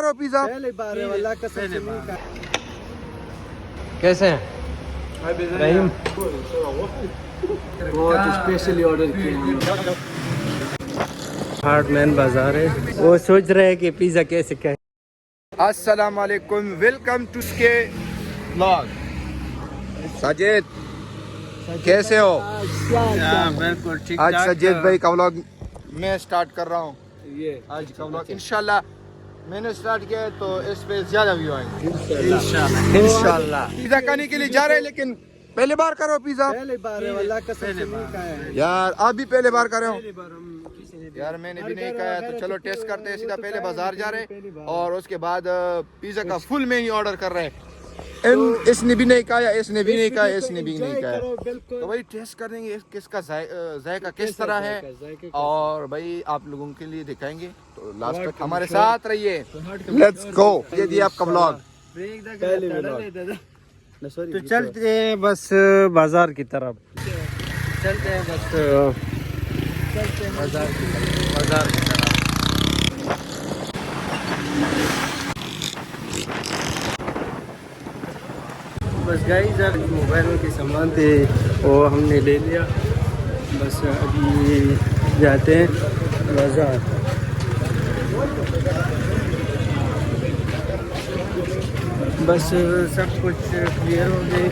Pizza पहली बार है वाला कसम से नहीं खा। कैसे हैं रहीम? बहुत स्पेशली ऑर्डर किए हैं। हार्टमैन बाजार है, वो सोच रहे हैं कि पिज्जा कैसे क्या है। अस्सलाम वालेकुम, वेलकम टू के व्लॉग। साजिद कैसे हो? बिल्कुल ठीक। आज साजिद भाई का व्लॉग मैं स्टार्ट कर रहा हूँ। ये आज का व्लॉग इंशाल्लाह मैंने स्टार्ट किया है तो इस पे ज्यादा व्यू आएंगे इंशाल्लाह। पिज्जा खाने के लिए जा रहे हैं, लेकिन पहली बार करो पिज्जा। पहली बार है वाला कसम से नहीं खाया है। यार आप भी पहली बार कर रहे हो? पहली बार हम किसी ने यार मैंने भी नहीं खाया, तो चलो टेस्ट करते हैं। सीधा पहले बाजार जा रहे हैं और उसके बाद पिज्जा का फुल मेन्यू ऑर्डर कर रहे हैं। इसने भी नहीं खाया, इसने भी नहीं खाया, इसने भी नहीं खाया, तो भाई टेस्ट करेंगे किसका जायका किस तरह है और भाई आप लोगों के लिए दिखाएंगे, तो लास्ट तक हमारे साथ रहिए। Let's go. ये दिया आपका व्लॉग। तो चलते हैं बस बाजार की तरफ, चलते हैं बस बाजार की तरफ। बस गाइस यार मोबाइलों के सामान थे वो हमने ले लिया, बस अभी जाते हैं बाजार। बस सब कुछ क्लियर हो गए,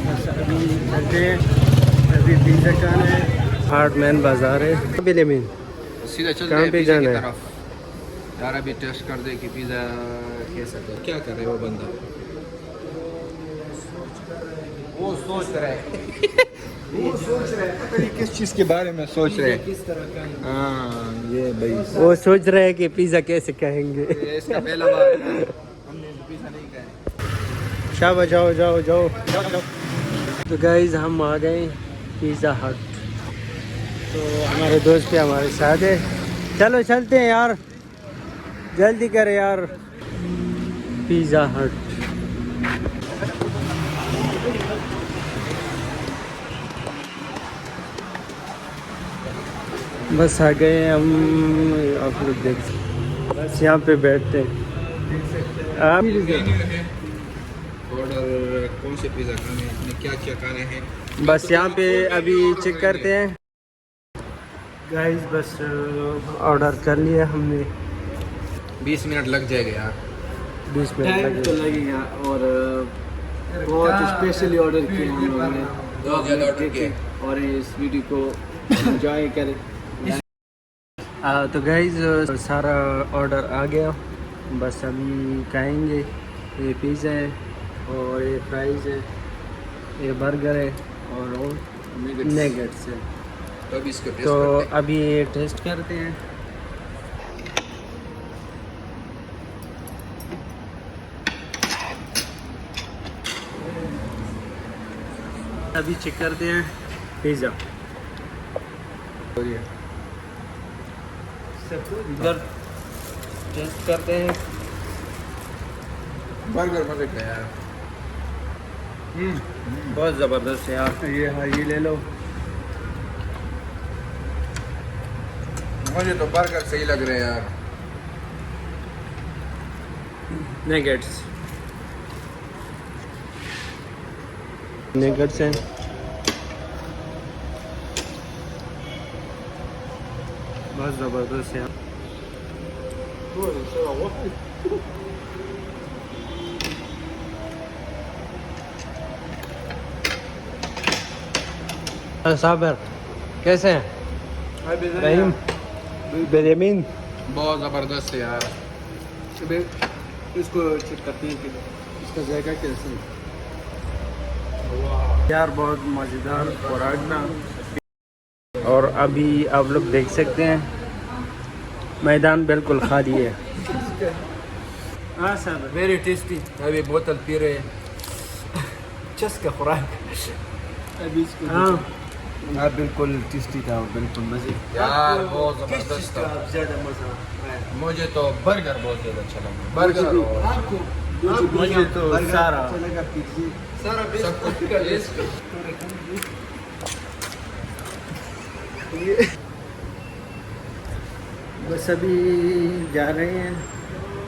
बस अभी चलते हैं। अभी पिज़्ज़ा खाना है, हार्टमैन बाजार है। बिलेमिन सीधा चलते कहाँ हैं पे पिज्जा जाना की है? तरफ। यार अभी टेस्ट कर दे कि पिज्जा कैसा है। क्या कर रहे हो बंदा? वो सोच रहा है वो सोच रहा है, पता नहीं किस चीज के बारे में सोच रहे हैं। किस तरह का है। हाँ ये भाई वो सोच रहे हैं कि पिज़्ज़ा कैसे कहेंगे। ये इसका पहला बार है। हमने पिज्जा नहीं खाया। शाबाश, जाओ जाओ जाओ। तो गाइज हम आ गए पिज़्ज़ा हट, तो हमारे दोस्त भी हमारे साथ है। चलो चलते हैं यार, जल्दी कर यार। पिज़्ज़ा हट बस आ गए हम, आप लोग देख सकते, बस यहाँ पे बैठते हैं। आप ऑर्डर कौन से पिज्जा खाने हैं, आपने क्या क्या खाने हैं? बस यहाँ पे अभी चेक करते हैं गाइस। बस ऑर्डर कर लिया हमने। 20 मिनट लग जाएगा यार। 20 मिनट टाइम तो लगे। लगेगा और बहुत स्पेशली ऑर्डर किए हम लोगों ने। बहुत ज़्यादा ऑर्डर किए और इस वीडियो को एंजॉय करें। तो गाइस सारा ऑर्डर आ गया, बस अभी खाएंगे। ये पिज़्ज़ा है और ये फ्राइज़ है, ये बर्गर है और नगेट्स है। तो अभी इसको टेस्ट तो करते हैं। अभी ये टेस्ट करते हैं। अभी चेक करते हैं पिज़्ज़ा। इधर टेस्ट करते हैं। बर्गर मजे का यार। बहुत ज़बरदस्त है यार। ये हाँ, ये ले लो। मुझे तो बर्गर सही लग रहे हैं यार। नगेट्स हैं। बहुत ज़बरदस्त है यार। साबर कैसे हैं रहीम? बेनियामिन बहुत ज़बरदस्त है यार। इसको चेक करते हैं कि इसका जायका कैसे है। यार बहुत मज़ेदार पराठा। और अभी आप लोग देख सकते हैं मैदान बिल्कुल खाली है। हाँ सर, वेरी टेस्टी। अभी बोतल पी रहे हैं। चस्का खुराक। अभी इसको हाँ बिल्कुल टेस्टी था, बिल्कुल मजे यार। बहुत ज़बरदस्त था। ज़्यादा मज़ा आया। मुझे तो बर्गर बहुत ज़्यादा अच्छा लगा। बर्गर और आपको मुझे तो सारा अच्छा लगा पिज़्ज़ा। सब कुछ बस अभी जा रहे हैं